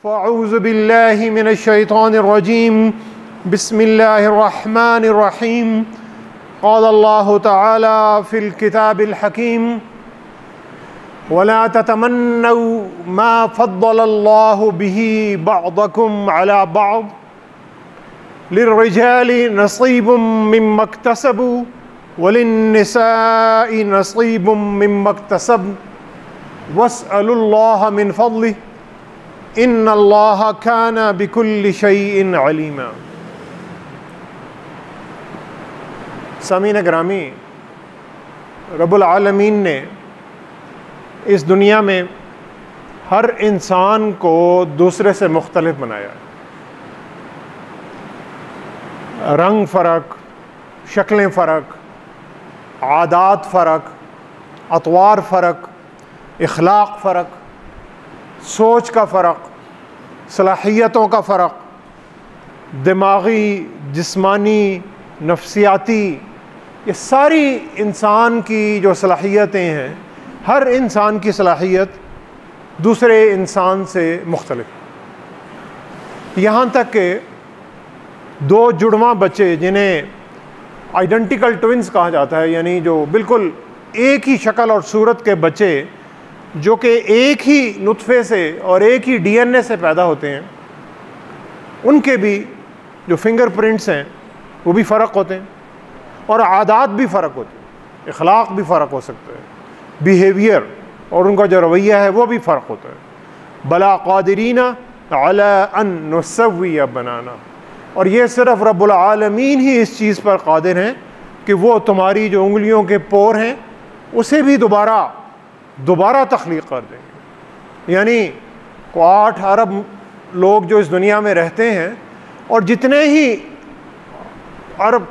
فأعوذ بالله من الشيطان الرجيم بسم الله الرحمن الرحيم قال الله تعالى في الكتاب الحكيم ولا تتمنوا ما فضل الله به بعضكم على بعض للرجال نصيب مما اكتسبوا وللنساء نصيب مما اكتسبن واسألوا الله من فضله ان اللہ کان بکل شیء علیما۔ سامعین گرامی، رب العالمین نے اس دنیا میں ہر انسان کو دوسرے سے مختلف بنایا ہے۔ رنگ فرق، شکلیں فرق، عادات فرق، اطوار فرق، اخلاق فرق، سوچ کا فرق، صلاحیتوں کا فرق، دماغی، جسمانی، نفسیاتی، یہ ساری انسان کی جو صلاحیتیں ہیں، ہر انسان کی صلاحیت دوسرے انسان سے مختلف۔ یہاں تک کہ دو جڑواں بچے جنہیں آئیڈینٹیکل ٹوئنز کہا جاتا ہے، یعنی جو بالکل ایک ہی شکل اور صورت کے بچے جو کہ ایک ہی نطفے سے اور ایک ہی ڈی این اے سے پیدا ہوتے ہیں، ان کے بھی جو فنگر پرنٹس ہیں وہ بھی فرق ہوتے ہیں، اور عادات بھی فرق ہوتے ہیں، اخلاق بھی فرق ہو سکتا ہے، بیہیویئر اور ان کا جو رویہ ہے وہ بھی فرق ہوتا ہے۔ بلا قادرین علی ان نسوی بنانا، اور یہ صرف رب العالمین ہی اس چیز پر قادر ہیں کہ وہ تمہاری جو انگلیوں کے پور ہیں اسے بھی دوبارہ تخلیق کر دیں گے۔ یعنی 8 ارب لوگ جو اس دنیا میں رہتے ہیں، اور جتنے ہی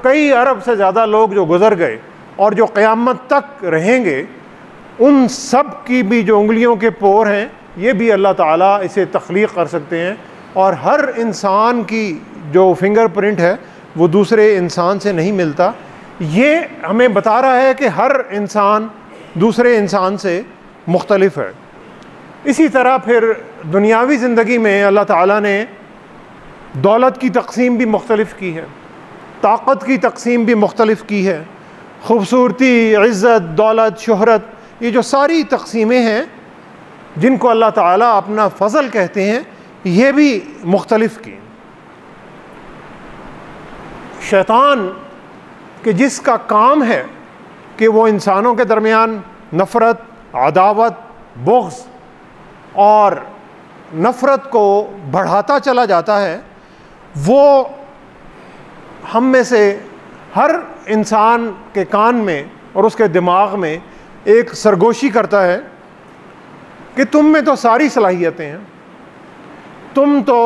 کئی ارب سے زیادہ لوگ جو گزر گئے اور جو قیامت تک رہیں گے، ان سب کی بھی جو انگلیوں کے پور ہیں یہ بھی اللہ تعالیٰ اسے تخلیق کر سکتے ہیں، اور ہر انسان کی جو فنگر پرنٹ ہے وہ دوسرے انسان سے نہیں ملتا۔ یہ ہمیں بتا رہا ہے کہ ہر انسان دوسرے انسان سے مختلف ہے۔ اسی طرح پھر دنیاوی زندگی میں اللہ تعالیٰ نے دولت کی تقسیم بھی مختلف کی ہے، طاقت کی تقسیم بھی مختلف کی ہے، خوبصورتی، عزت، دولت، شہرت، یہ جو ساری تقسیمیں ہیں جن کو اللہ تعالیٰ اپنا فضل کہتے ہیں، یہ بھی مختلف کی۔ شیطان کہ جس کا کام ہے کہ وہ انسانوں کے درمیان نفرت، عداوت، بغض اور نفرت کو بڑھاتا چلا جاتا ہے، وہ ہم میں سے ہر انسان کے کان میں اور اس کے دماغ میں ایک سرگوشی کرتا ہے کہ تم میں تو ساری صلاحیتیں ہیں، تم تو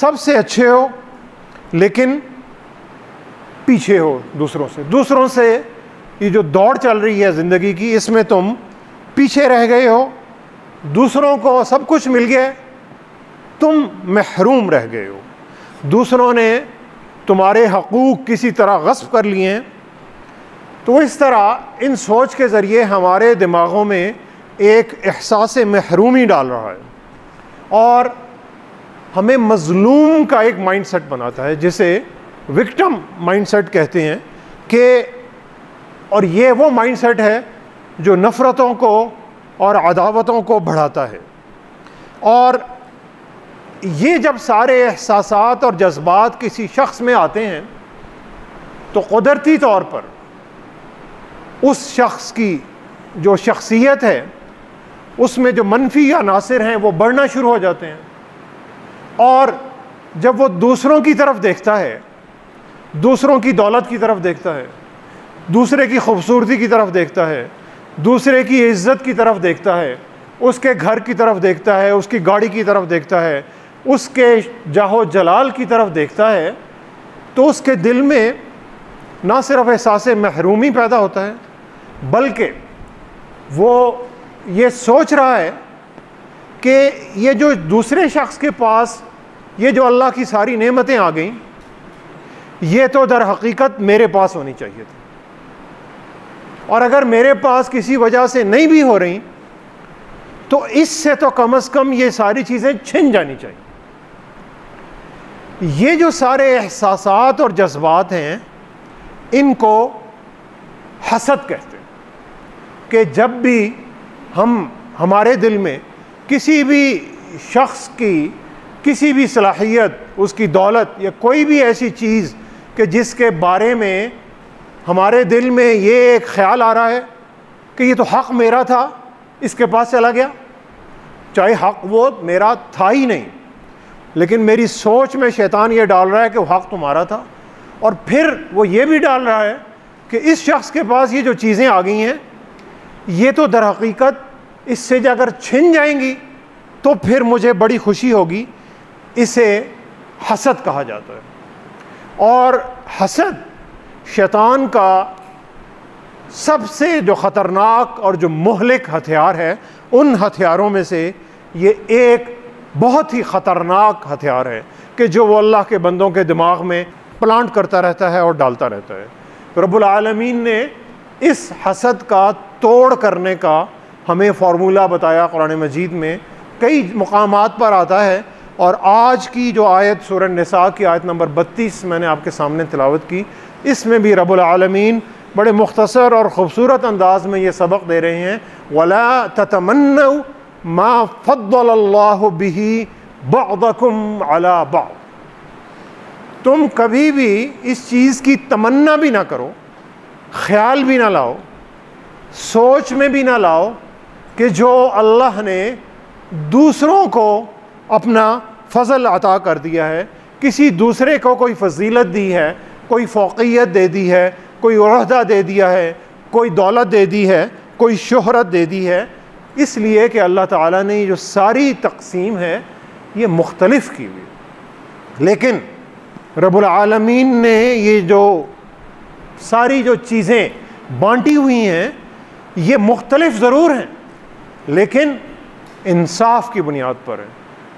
سب سے اچھے ہو، لیکن پیچھے ہو دوسروں سے یہ جو دوڑ چل رہی ہے زندگی کی، اس میں تم پیچھے رہ گئے ہو، دوسروں کو سب کچھ مل گیا، تم محروم رہ گئے ہو، دوسروں نے تمہارے حقوق کسی طرح غصب کر لیے ہیں۔ تو اس طرح ان سوچ کے ذریعے ہمارے دماغوں میں ایک احساس محرومی ڈال رہا ہے، اور ہمیں مظلوم کا ایک مائنڈ سیٹ بناتا ہے جسے وکٹم مائنڈ سیٹ کہتے ہیں، کہ اور یہ وہ مائنڈ سیٹ ہے جو نفرتوں کو اور عداوتوں کو بڑھاتا ہے۔ اور یہ جب سارے احساسات اور جذبات کسی شخص میں آتے ہیں تو قدرتی طور پر اس شخص کی جو شخصیت ہے اس میں جو منفی عناصر ہیں وہ بڑھنا شروع ہو جاتے ہیں، اور جب وہ دوسروں کی طرف دیکھتا ہے، دوسروں کی دولت کی طرف دیکھتا ہے، دوسرے کی خوبصورتی کی طرف دیکھتا ہے، دوسرے کی عزت کی طرف دیکھتا ہے، اس کے گھر کی طرف دیکھتا ہے، اس کی گاڑی کی طرف دیکھتا ہے، اس کے جاہ و جلال کی طرف دیکھتا ہے، تو اس کے دل میں نہ صرف احساس محرومی پیدا ہوتا ہے، بلکہ وہ یہ سوچ رہا ہے کہ یہ جو دوسرے شخص کے پاس یہ جو اللہ کی ساری نعمتیں آ گئیں، یہ تو در حقیقت میرے پاس ہونی چاہیے تھی، اور اگر میرے پاس کسی وجہ سے نہیں بھی ہو رہی تو اس سے تو کم از کم یہ ساری چیزیں چھن جانی چاہیے۔ یہ جو سارے احساسات اور جذبات ہیں ان کو حسد کہتے ہیں، کہ جب بھی ہمارے دل میں کسی بھی شخص کی کسی بھی صلاحیت، اس کی دولت یا کوئی بھی ایسی چیز کہ جس کے بارے میں ہمارے دل میں یہ ایک خیال آ رہا ہے کہ یہ تو حق میرا تھا، اس کے پاس چلا گیا، چاہے حق وہ میرا تھا ہی نہیں، لیکن میری سوچ میں شیطان یہ ڈال رہا ہے کہ وہ حق تمہارا تھا، اور پھر وہ یہ بھی ڈال رہا ہے کہ اس شخص کے پاس یہ جو چیزیں آ گئی ہیں یہ تو در حقیقت اس سے اگر چھن جائیں گی تو پھر مجھے بڑی خوشی ہوگی۔ اسے حسد کہا جاتا ہے، اور حسد شیطان کا سب سے جو خطرناک اور جو مہلک ہتھیار ہے ان ہتھیاروں میں سے یہ ایک بہت ہی خطرناک ہتھیار ہے کہ جو وہ اللہ کے بندوں کے دماغ میں پلانٹ کرتا رہتا ہے اور ڈالتا رہتا ہے۔ رب العالمین نے اس حسد کا توڑ کرنے کا ہمیں فارمولہ بتایا قرآن مجید میں، کئی مقامات پر آتا ہے، اور آج کی جو آیت سورہ النساء کی آیت نمبر 32 میں نے آپ کے سامنے تلاوت کی، اس میں بھی رب العالمین بڑے مختصر اور خوبصورت انداز میں یہ سبق دے رہے ہیں، وَلَا تَتَمَنَّوْا مَا فَضَّلَ اللَّهُ بِهِ بَعْضَكُمْ عَلَى بَعْضٍ، تم کبھی بھی اس چیز کی تمنا بھی نہ کرو، خیال بھی نہ لاؤ، سوچ میں بھی نہ لاؤ کہ جو اللہ نے دوسروں کو اپنا فضل عطا کر دیا ہے، کسی دوسرے کو کوئی فضیلت دی ہے، کوئی فوقیت دے دی ہے، کوئی عہدہ دے دیا ہے، کوئی دولت دے دی ہے، کوئی شہرت دے دی ہے، اس لیے کہ اللہ تعالیٰ نے یہ جو ساری تقسیم ہے یہ مختلف کی ہوئی، لیکن رب العالمین نے یہ جو ساری جو چیزیں بانٹی ہوئی ہیں یہ مختلف ضرور ہیں لیکن انصاف کی بنیاد پر ہے،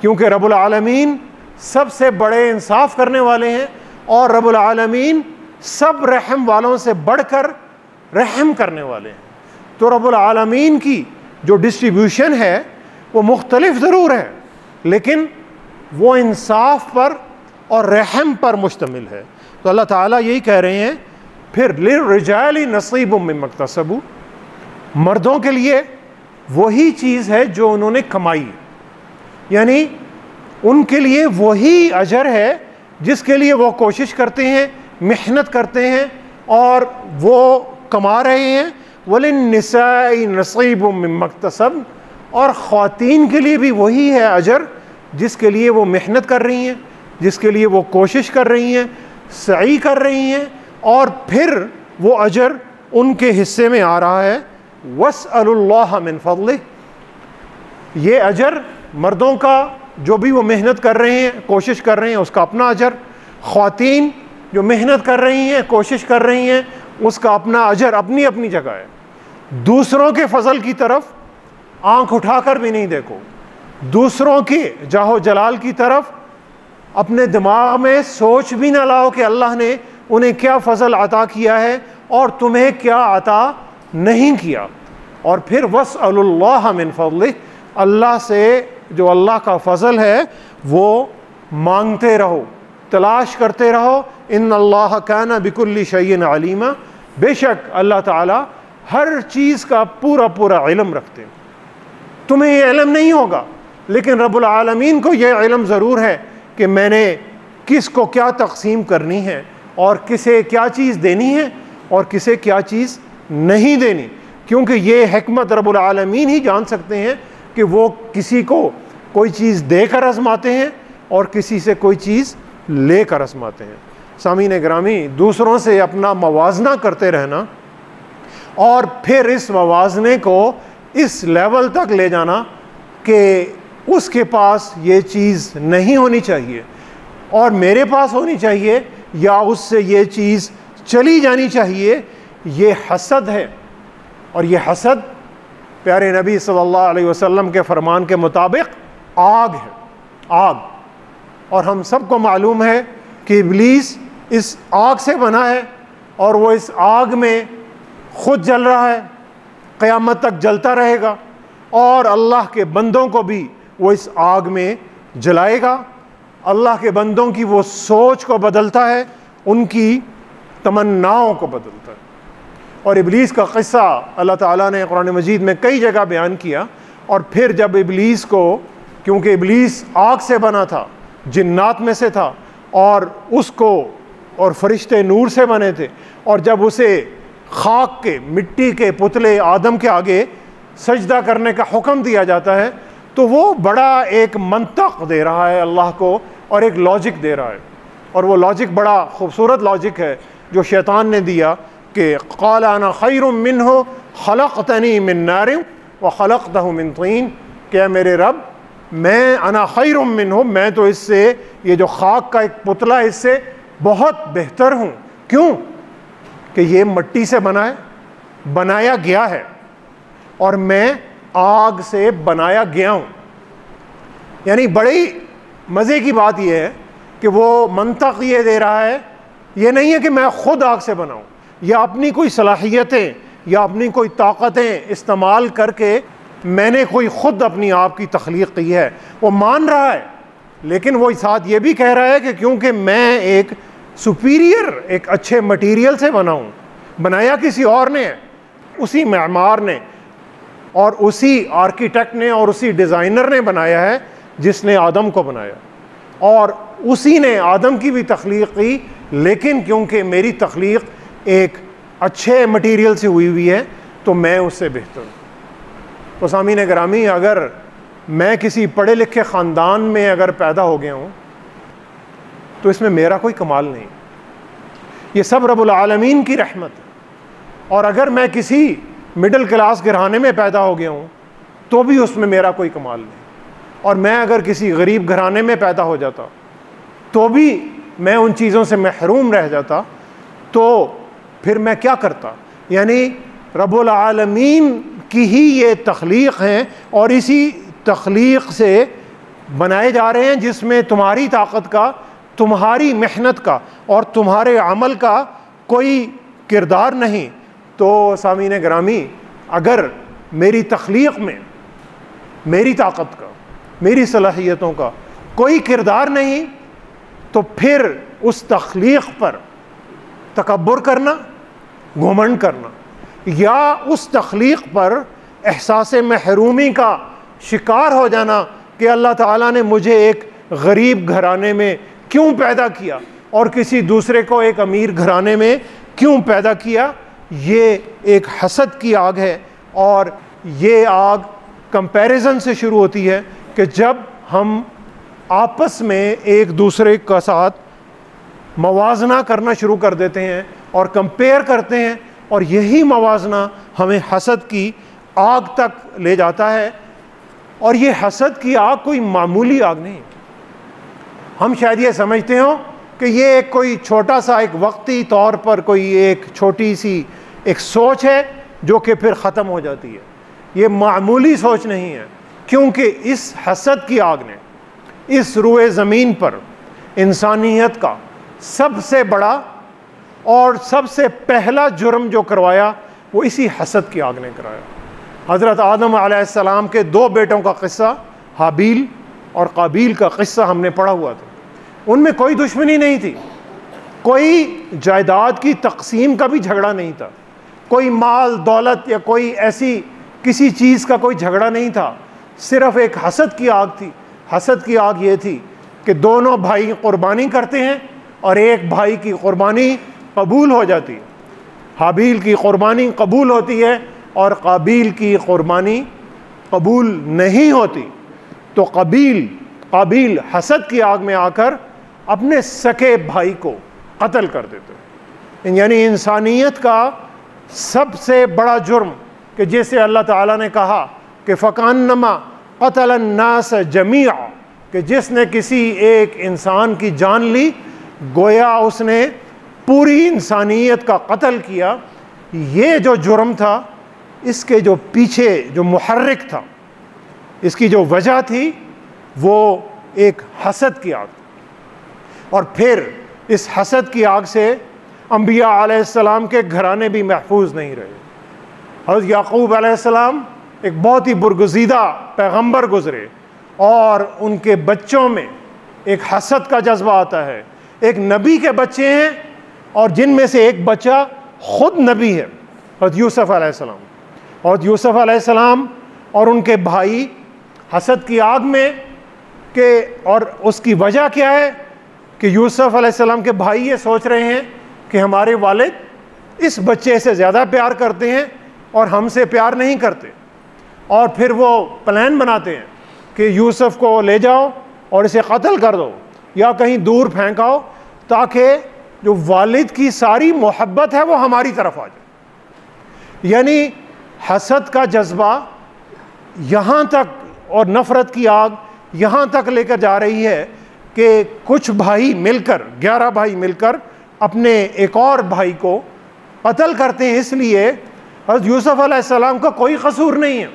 کیونکہ رب العالمین سب سے بڑے انصاف کرنے والے ہیں، اور رب العالمین سب رحم والوں سے بڑھ کر رحم کرنے والے ہیں۔ تو رب العالمین کی جو ڈسٹریبیوشن ہے وہ مختلف ضرور ہے لیکن وہ انصاف پر اور رحم پر مشتمل ہے۔ تو اللہ تعالیٰ یہی کہہ رہے ہیں پھر للرجال نصیب مما اکتسبوا، مردوں کے لیے وہی چیز ہے جو انہوں نے کمائی، یعنی ان کے لیے وہی اجر ہے جس کے لیے وہ کوشش کرتے ہیں، محنت کرتے ہیں اور وہ کما رہے ہیں۔ وَلِلنِّسَاءِ نَصِيبٌ مِّمَّا اكْتَسَبْنَ، اور خواتین کے لیے بھی وہی ہے اجر جس کے لیے وہ محنت کر رہی ہیں، جس کے لیے وہ کوشش کر رہی ہیں، سعی کر رہی ہیں، اور پھر وہ اجر ان کے حصے میں آ رہا ہے۔ وَاسْأَلُوا اللَّهَ مِن فَضْلِهِ، یہ اجر مردوں کا جو بھی وہ محنت کر رہے ہیں، کوشش کر رہے ہیں، اس کا اپنا اجر، خواتین جو محنت کر رہی ہیں، کوشش کر رہی ہیں، اس کا اپنا اجر اپنی اپنی جگہ ہے۔ دوسروں کے فضل کی طرف آنکھ اٹھا کر بھی نہیں دیکھو، دوسروں کے جاہ و جلال کی طرف اپنے دماغ میں سوچ بھی نہ لاؤ کہ اللہ نے انہیں کیا فضل عطا کیا ہے اور تمہیں کیا عطا نہیں کیا۔ اور پھر وَاسْأَلُوا اللَّهَ مِن فَضْلِهِ، اللہ سے جو اللہ کا فضل ہے وہ مانگتے رہو، تلاش کرتے رہو۔ ان اللہ کان بکل شیء علیما، بے شک اللہ تعالیٰ ہر چیز کا پورا پورا علم رکھتے ہیں۔ تمہیں یہ علم نہیں ہوگا لیکن رب العالمین کو یہ علم ضرور ہے کہ میں نے کس کو کیا تقسیم کرنی ہے اور کسے کیا چیز دینی ہے اور کسے کیا چیز نہیں دینی، کیونکہ یہ حکمت رب العالمین ہی جان سکتے ہیں کہ وہ کسی کو کوئی چیز دے کر آزماتے ہیں اور کسی سے کوئی چیز لے کر آزماتے ہیں۔ سامعین گرامی، دوسروں سے اپنا موازنہ کرتے رہنا اور پھر اس موازنے کو اس لیول تک لے جانا کہ اس کے پاس یہ چیز نہیں ہونی چاہیے اور میرے پاس ہونی چاہیے یا اس سے یہ چیز چلی جانی چاہیے، یہ حسد ہے۔ اور یہ حسد پیارے نبی صلی اللہ علیہ وسلم کے فرمان کے مطابق آگ ہے، آگ۔ اور ہم سب کو معلوم ہے کہ ابلیس اس آگ سے بنا ہے اور وہ اس آگ میں خود جل رہا ہے، قیامت تک جلتا رہے گا۔ اور اللہ کے بندوں کو بھی وہ اس آگ میں جلائے گا۔ اللہ کے بندوں کی وہ سوچ کو بدلتا ہے، ان کی تمناؤں کو بدلتا ہے۔ اور ابلیس کا قصہ اللہ تعالیٰ نے قرآن مجید میں کئی جگہ بیان کیا، اور پھر جب ابلیس کو، کیونکہ ابلیس آگ سے بنا تھا، جنات میں سے تھا، اور اس کو اور فرشتے نور سے بنے تھے، اور جب اسے خاک کے، مٹی کے پتلے آدم کے آگے سجدہ کرنے کا حکم دیا جاتا ہے، تو وہ بڑا ایک منطق دے رہا ہے اللہ کو، اور ایک لاجک دے رہا ہے، اور وہ لاجک بڑا خوبصورت لاجک ہے جو شیطان نے دیا کہ قال انا خیر منہ خلقتنی من نار وخلقتہ من طین، کہ میرے رب میں انا خیر منہ، میں تو اس سے، یہ جو خاک کا ایک پتلا اس سے بہت بہتر ہوں۔ کیوں؟ کہ یہ مٹی سے بنایا گیا ہے، اور میں آگ سے بنایا گیا ہوں۔ یعنی بڑی مزے کی بات یہ ہے کہ وہ منطق یہ دے رہا ہے، یہ نہیں ہے کہ میں خود آگ سے بناؤں یا اپنی کوئی صلاحیتیں یا اپنی کوئی طاقتیں استعمال کر کے میں نے کوئی خود اپنی آپ کی تخلیق کی ہے، وہ مان رہا ہے، لیکن وہ ساتھ یہ بھی کہہ رہا ہے کہ کیونکہ میں ایک سپیریئر، ایک اچھے مٹیریل سے بنا ہوں، بنایا کسی اور نے ہے، اسی معمار نے اور اسی آرکیٹیکٹ نے اور اسی ڈیزائنر نے بنایا ہے جس نے آدم کو بنایا، اور اسی نے آدم کی بھی تخلیق کی، لیکن کیونکہ میری تخلیق ایک اچھے مٹیریل سے ہوئی ہے تو میں اس سے بہتر ہوں۔ تو سامعین گرامی، اگر میں کسی پڑھے لکھے خاندان میں اگر پیدا ہو گیا ہوں تو اس میں میرا کوئی کمال نہیں، یہ سب رب العالمین کی رحمت ہے۔ اور اگر میں کسی مڈل کلاس گھرانے میں پیدا ہو گیا ہوں تو بھی اس میں میرا کوئی کمال نہیں، اور میں اگر کسی غریب گھرانے میں پیدا ہو جاتا تو بھی میں ان چیزوں سے محروم رہ جاتا، تو پھر میں کیا کرتا؟ یعنی رب العالمین کی ہی یہ تخلیق ہیں، اور اسی تخلیق سے بنائے جا رہے ہیں جس میں تمہاری طاقت کا، تمہاری محنت کا اور تمہارے عمل کا کوئی کردار نہیں۔ تو سامعین گرامی، اگر میری تخلیق میں میری طاقت کا، میری صلاحیتوں کا کوئی کردار نہیں، تو پھر اس تخلیق پر تکبر کرنا، گھمنڈ کرنا، یا اس تخلیق پر احساس محرومی کا شکار ہو جانا کہ اللہ تعالیٰ نے مجھے ایک غریب گھرانے میں کیوں پیدا کیا اور کسی دوسرے کو ایک امیر گھرانے میں کیوں پیدا کیا، یہ ایک حسد کی آگ ہے۔ اور یہ آگ کمپیریزن سے شروع ہوتی ہے کہ جب ہم آپس میں ایک دوسرے کا ساتھ موازنہ کرنا شروع کر دیتے ہیں اور کمپیئر کرتے ہیں، اور یہی موازنہ ہمیں حسد کی آگ تک لے جاتا ہے۔ اور یہ حسد کی آگ کوئی معمولی آگ نہیں، ہم شاید یہ سمجھتے ہوں کہ یہ ایک کوئی چھوٹا سا ایک وقتی طور پر کوئی ایک چھوٹی سی ایک سوچ ہے جو کہ پھر ختم ہو جاتی ہے۔ یہ معمولی سوچ نہیں ہے، کیونکہ اس حسد کی آگ نے اس روئے زمین پر انسانیت کا سب سے بڑا اور سب سے پہلا جرم جو کروایا وہ اسی حسد کی آگ نے کرایا۔ حضرت آدم علیہ السلام کے دو بیٹوں کا قصہ، حابیل اور قابیل کا قصہ ہم نے پڑھا ہوا تھا۔ ان میں کوئی دشمنی نہیں تھی، کوئی جائیداد کی تقسیم کا بھی جھگڑا نہیں تھا، کوئی مال دولت یا کوئی ایسی کسی چیز کا کوئی جھگڑا نہیں تھا، صرف ایک حسد کی آگ تھی۔ حسد کی آگ یہ تھی کہ دونوں بھائی قربانی کرتے ہیں اور ایک بھائی کی قربانی قبول ہو جاتی ہے، حابیل کی قربانی قبول ہوتی ہے اور قابیل کی قربانی قبول نہیں ہوتی، تو قابیل حسد کی آگ میں آ کر اپنے سکے بھائی کو قتل کر دیتے ہیں۔ یعنی انسانیت کا سب سے بڑا جرم کہ جیسے اللہ تعالیٰ نے کہا کہ فَكَأَنَّمَا قَتَلَ النَّاسَ جَمِيعًا، کہ جس نے کسی ایک انسان کی جان لی گویا اس نے پوری انسانیت کا قتل کیا۔ یہ جو جرم تھا، اس کے جو پیچھے جو محرک تھا، اس کی جو وجہ تھی، وہ ایک حسد کی آگ، اور پھر اس حسد کی آگ سے انبیاء علیہ السلام کے گھرانے بھی محفوظ نہیں رہے۔ حضرت یعقوب علیہ السلام ایک بہت ہی برگزیدہ پیغمبر گزرے اور ان کے بچوں میں ایک حسد کا جذبہ آتا ہے. ایک نبی کے بچے ہیں اور جن میں سے ایک بچہ خود نبی ہے، حضرت یوسف علیہ السلام. اور یوسف علیہ السلام اور ان کے بھائی حسد کی آگ میں اور اس کی وجہ کیا ہے کہ یوسف علیہ السلام کے بھائی یہ سوچ رہے ہیں کہ ہمارے والد اس بچے سے زیادہ پیار کرتے ہیں اور ہم سے پیار نہیں کرتے. اور پھر وہ پلان بناتے ہیں کہ یوسف کو لے جاؤ اور اسے قتل کر دو یا کہیں دور پھینکاؤ تاکہ جو والد کی ساری محبت ہے وہ ہماری طرف آ جائے. یعنی حسد کا جذبہ یہاں تک اور نفرت کی آگ یہاں تک لے کر جا رہی ہے کہ کچھ بھائی مل کر 11 بھائی مل کر اپنے ایک اور بھائی کو قتل کرتے ہیں. اس لیے حضرت یوسف علیہ السلام کا کوئی قصور نہیں ہے،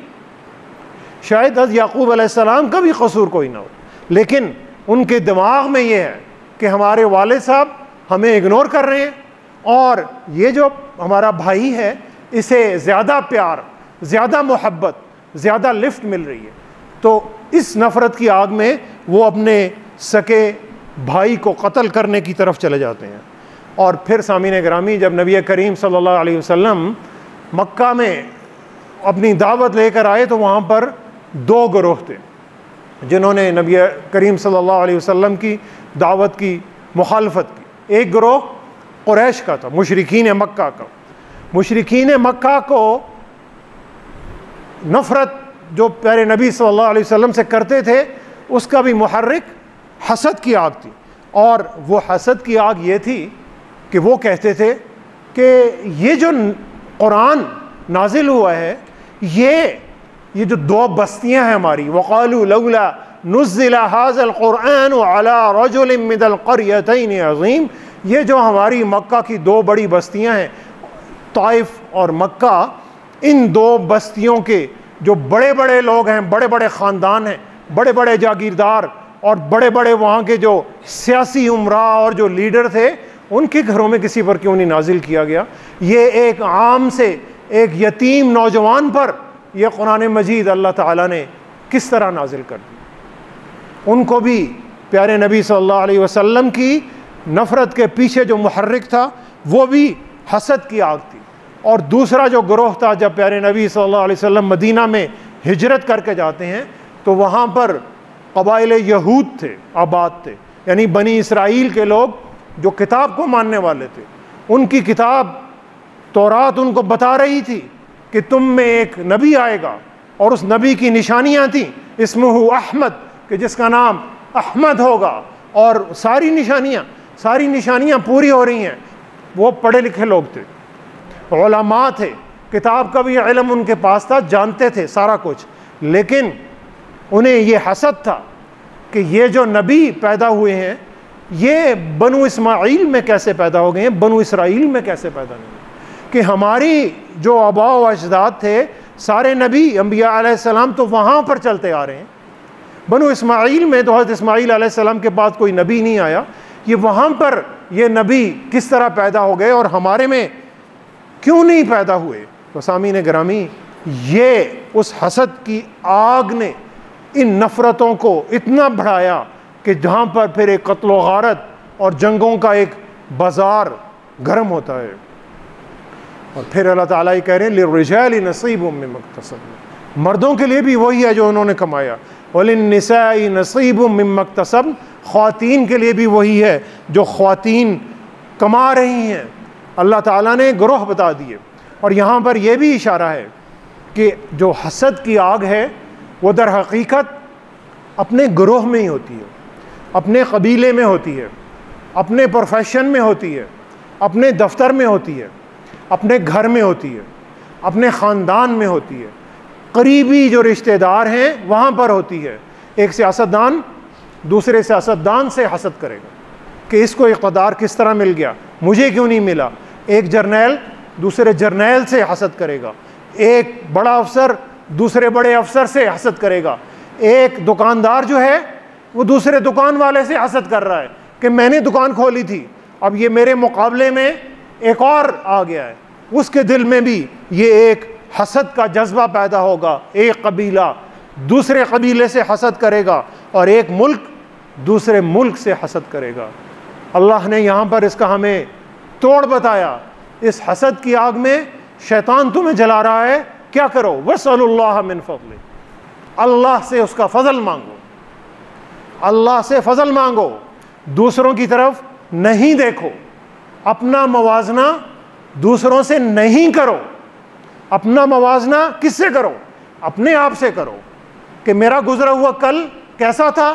شاید حضرت یعقوب علیہ السلام کا بھی قصور کوئی نہ ہو، لیکن ان کے دماغ میں یہ ہے کہ ہمارے والد صاحب ہمیں اگنور کر رہے ہیں اور یہ جو ہمارا بھائی ہے اسے زیادہ پیار، زیادہ محبت، زیادہ لفٹ مل رہی ہے. تو اس نفرت کی آگ میں وہ اپنے سکے بھائی کو قتل کرنے کی طرف چلے جاتے ہیں. اور پھر سامعین گرامی، جب نبی کریم صلی اللہ علیہ وسلم مکہ میں اپنی دعوت لے کر آئے تو وہاں پر 2 گروہ تھے جنہوں نے نبی کریم صلی اللہ علیہ وسلم کی دعوت کی مخالفت کی. ایک گروہ قریش کا تھا، مشرکین مکہ کا. مشرکین مکہ کو نفرت جو پیارے نبی صلی اللہ علیہ وسلم سے کرتے تھے اس کا بھی محرک حسد کی آگ تھی. اور وہ حسد کی آگ یہ تھی کہ وہ کہتے تھے کہ یہ جو قرآن نازل ہوا ہے یہ جو 2 بستیاں ہیں ہماری، وَقَالُوا لَوْلَا نُزِّلَ هَذَا الْقُرْآنُ عَلَىٰ رَجُلٍ مِّنَ الْقَرْيَتَيْنِ عَظِيمٍ، یہ جو ہماری مکہ کی 2 بڑی بستیاں ہیں طائف اور مکہ، ان 2 بستیوں کے جو بڑے بڑے لوگ ہیں، بڑے بڑے خاندان ہیں، بڑے بڑے جاگیردار اور بڑے بڑے وہاں کے جو سیاسی امراء اور جو لیڈر تھے، ان کے گھروں میں کسی پر کیوں نہیں نازل کیا گیا؟ یہ ایک عام سے ایک یتیم نوجوان پر یہ قرآن مجید اللہ تعالیٰ نے کس طرح نازل کر دی؟ ان کو بھی پیارے نبی صلی اللہ علیہ وسلم کی نفرت کے پیچھے جو محرک تھا وہ بھی حسد کی آگ تھی. اور دوسرا جو گروہ تھا، جب پیارے نبی صلی اللہ علیہ وسلم مدینہ میں ہجرت کر کے جاتے ہیں تو وہاں پر قبائل یہود تھے، آباد تھے، یعنی بنی اسرائیل کے لوگ جو کتاب کو ماننے والے تھے. ان کی کتاب تورات ان کو بتا رہی تھی کہ تم میں ایک نبی آئے گا اور اس نبی کی نشانیاں تھیں، اسمہ احمد، کہ جس کا نام احمد ہوگا، اور ساری نشانیاں پوری ہو رہی ہیں. وہ پڑھے لکھے لوگ تھے، علماء تھے، کتاب کا بھی علم ان کے پاس تھا، جانتے تھے سارا کچھ، لیکن انہیں یہ حسد تھا کہ یہ جو نبی پیدا ہوئے ہیں یہ بنو اسماعیل میں کیسے پیدا ہو گئے ہیں، بنو اسرائیل میں کیسے پیدا نہیں ہوئے؟ کہ ہماری جو آباء و اجداد تھے سارے نبی انبیاء علیہ السلام تو وہاں پر چلتے آ رہے ہیں، بنو اسماعیل میں تو حضرت اسماعیل علیہ السلام کے بعد کوئی نبی نہیں آیا، یہ وہاں پر یہ نبی کس طرح پیدا ہو گئے اور ہمارے میں کیوں نہیں پیدا ہوئے؟ تو سامعین گرامی، یہ اس حسد کی آگ نے ان نفرتوں کو اتنا بڑھایا کہ جہاں پر پھر ایک قتل و غارت اور جنگوں کا ایک بازار گرم ہوتا ہے. اور پھر اللہ تعالیٰ یہ کہہ رہے ہیں لِلرِّجَالِ نَصِيبٌ مِّمَّا اكْتَسَبْنَ، مردوں کے لیے بھی وہی ہے جو انہوں نے کمایا. وَلِلنِّسَاءِ نَصِيبٌ مِّمَّا اكْتَسَبْنَ، خواتین کے لیے بھی وہی ہے جو خواتین کما رہی ہیں. اللہ تعالیٰ نے گروہ بتا دیے. اور یہاں پر یہ بھی اشارہ ہے کہ جو حسد کی آگ ہے وہ در حقیقت اپنے گروہ میں ہی ہوتی ہے، اپنے قبیلے میں ہوتی ہے، اپنے پروفیشن میں ہوتی ہے، اپنے دفتر میں ہوتی ہے، اپنے گھر میں ہوتی ہے، اپنے خاندان میں ہوتی ہے، قریبی جو رشتہ دار ہیں وہاں پر ہوتی ہے. ایک سیاستدان دوسرے سیاستدان سے حسد کرے گا کہ اس کو اقتدار کس طرح مل گیا، مجھے کیوں نہیں ملا. ایک جرنیل دوسرے جرنیل سے حسد کرے گا، ایک بڑا افسر دوسرے بڑے افسر سے حسد کرے گا، ایک دکاندار جو ہے وہ دوسرے دکان والے سے حسد کر رہا ہے کہ میں نے دکان کھولی تھی، اب یہ میرے مقابلے میں ایک اور آ گیا ہے. اس کے دل میں بھی یہ ایک حسد کا جذبہ پیدا ہوگا، ایک قبیلہ دوسرے قبیلے سے حسد کرے گا اور ایک ملک دوسرے ملک سے حسد کرے گا۔ اللہ نے یہاں پر اس کا ہمیں توڑ بتایا، اس حسد کی آگ میں شیطان تمہیں جلا رہا ہے، کیا کرو؟ وَاسْأَلُوا اللَّهَ مِن فَضْلِهِ، اللہ سے اس کا فضل مانگو، اللہ سے فضل مانگو، دوسروں کی طرف نہیں دیکھو، اپنا موازنہ دوسروں سے نہیں کرو، اپنا موازنہ کس سے کرو؟ اپنے آپ سے کرو کہ میرا گزرا ہوا کل کیسا تھا،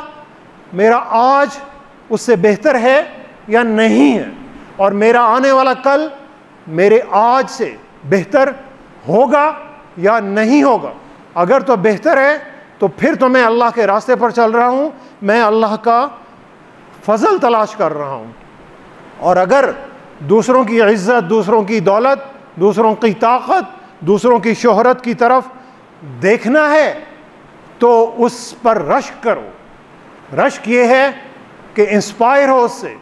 میرا آج اس سے بہتر ہے یا نہیں ہے، اور میرا آنے والا کل میرے آج سے بہتر ہوگا یا نہیں ہوگا۔ اگر تو بہتر ہے تو پھر تو میں اللہ کے راستے پر چل رہا ہوں، میں اللہ کا فضل تلاش کر رہا ہوں، اور اگر دوسروں کی عزت، دوسروں کی دولت، دوسروں کی طاقت، دوسروں کی شہرت کی طرف دیکھنا ہے تو اس پر رشک کرو۔ رشک یہ ہے کہ انسپائر ہو اس سے،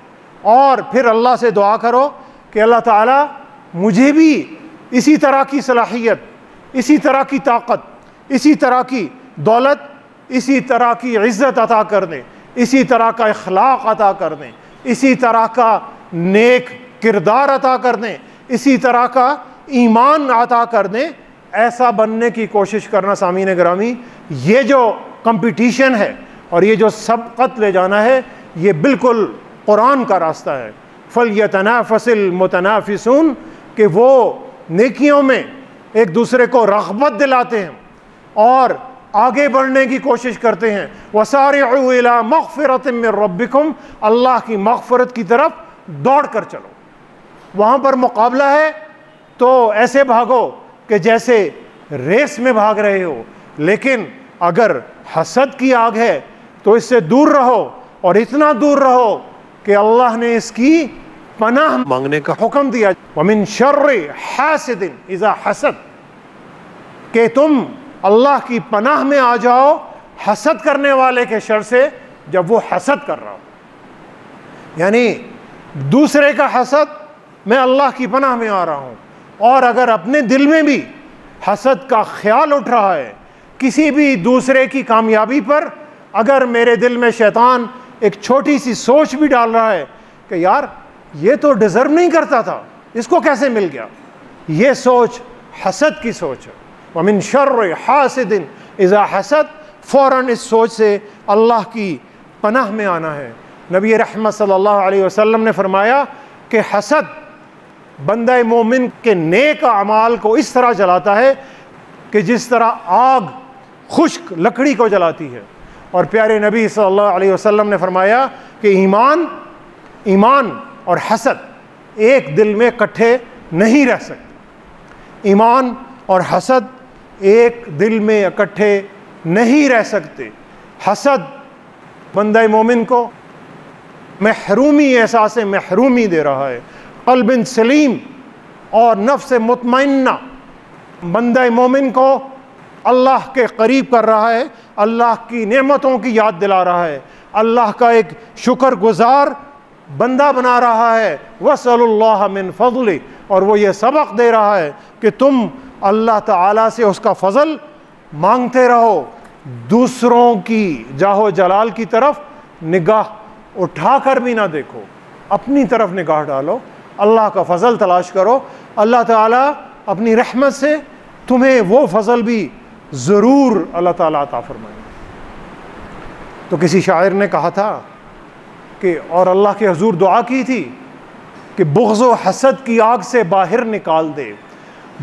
اور پھر اللہ سے دعا کرو کہ اللہ تعالیٰ مجھے بھی اسی طرح کی صلاحیت، اسی طرح کی طاقت، اسی طرح کی دولت، اسی طرح کی عزت عطا کر دیں، اسی طرح کا اخلاق عطا کر دیں، اسی طرح کا نیک کردار عطا کر دیں، اسی طرح کا ایمان عطا کر دیں۔ ایسا بننے کی کوشش کرنا سامعین گرامی، یہ جو کمپٹیشن ہے اور یہ جو سبقت لے جانا ہے، یہ بالکل قرآن کا راستہ ہے۔ فَلْيَتَنَافَسِ الْمُتَنَافِسُونَ، کہ وہ نیکیوں میں ایک دوسرے کو رغبت دلاتے ہیں اور آگے بڑھنے کی کوشش کرتے ہیں۔ وَسَارِعُوا إِلَىٰ مَغْفِرَةٍ مِّن رَبِّكُمْ، اللہ کی مغفرت کی طرف دوڑ کر چلو۔ وہاں پر مقابلہ ہے تو ایسے بھاگو کہ جیسے ریس میں بھاگ رہے ہو، لیکن اگر حسد کی آگ ہے تو اس سے دور رہو، اور اتنا دور رہو کہ اللہ نے اس کی پناہ مانگنے کا حکم دیا۔ وَمِن شَرِّ حَاسِدٍ إِذَا حَسَد، کہ تم اللہ کی پناہ میں آ جاؤ حسد کرنے والے کے شر سے جب وہ حسد کر رہا ہو، یعنی دوسرے کا حسد، میں اللہ کی پناہ میں آ رہا ہوں۔ اور اگر اپنے دل میں بھی حسد کا خیال اٹھ رہا ہے کسی بھی دوسرے کی کامیابی پر، اگر میرے دل میں شیطان ایک چھوٹی سی سوچ بھی ڈال رہا ہے کہ یار یہ تو ڈیزرو نہیں کرتا تھا، اس کو کیسے مل گیا، یہ سوچ حسد کی سوچ ہے۔ وَمِن شَرِّ حَاسِدٍ إِذَا حَسَد، فوراً اس سوچ سے اللہ کی پناہ میں آنا ہے۔ نبی رحمت صلی اللہ علیہ وسلم نے فرمایا کہ حسد بندہ مومن کے نیک اعمال کو اس طرح جلاتا ہے کہ جس طرح آگ خشک لکڑی کو جلاتی ہے۔ اور پیارے نبی صلی اللہ علیہ وسلم نے فرمایا کہ ایمان اور حسد ایک دل میں اکٹھے نہیں رہ سکتے، ایمان اور حسد ایک دل میں اکٹھے نہیں رہ سکتے۔ حسد بندہ مومن کو محرومی، احساس محرومی دے رہا ہے۔ قلب سلیم اور نفس مطمئنہ بندہ مومن کو اللہ کے قریب کر رہا ہے، اللہ کی نعمتوں کی یاد دلا رہا ہے، اللہ کا ایک شکر گزار بندہ بنا رہا ہے۔ وَاسْأَلُوا اللَّهَ مِن فَضْلِهِ، اور وہ یہ سبق دے رہا ہے کہ تم اللہ تعالیٰ سے اس کا فضل مانگتے رہو، دوسروں کی جاہ و جلال کی طرف نگاہ اٹھا کر بھی نہ دیکھو، اپنی طرف نگاہ ڈالو، اللہ کا فضل تلاش کرو۔ اللہ تعالیٰ اپنی رحمت سے تمہیں وہ فضل بھی ضرور اللہ تعالیٰ عطا فرمائے۔ تو کسی شاعر نے کہا تھا کہ اور اللہ کے حضور دعا کی تھی کہ بغض و حسد کی آگ سے باہر نکال دے،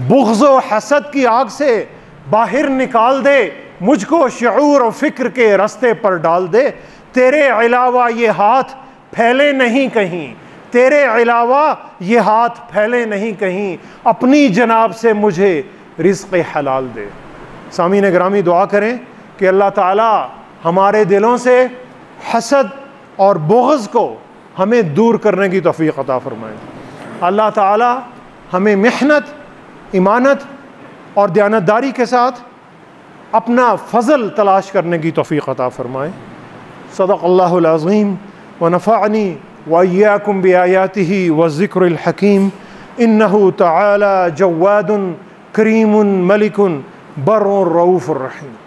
بغض و حسد کی آگ سے باہر نکال دے، مجھ کو شعور و فکر کے رستے پر ڈال دے، تیرے علاوہ یہ ہاتھ پھیلے نہیں کہیں، تیرے علاوہ یہ ہاتھ پھیلے نہیں کہیں، اپنی جناب سے مجھے رزق حلال دے۔ سامعین گرامی، دعا کریں کہ اللہ تعالیٰ ہمارے دلوں سے حسد اور بغض کو ہمیں دور کرنے کی توفیق عطا فرمائے۔ اللہ تعالیٰ ہمیں محنت، ایمانت اور دیانتداری کے ساتھ اپنا فضل تلاش کرنے کی توفیق عطا فرمائے۔ صدق اللہ العظیم ونفعنی وإياكم بآياته والذكر الحكيم إنه تعالى جواد کریم ملک بر رؤوف الرحیم۔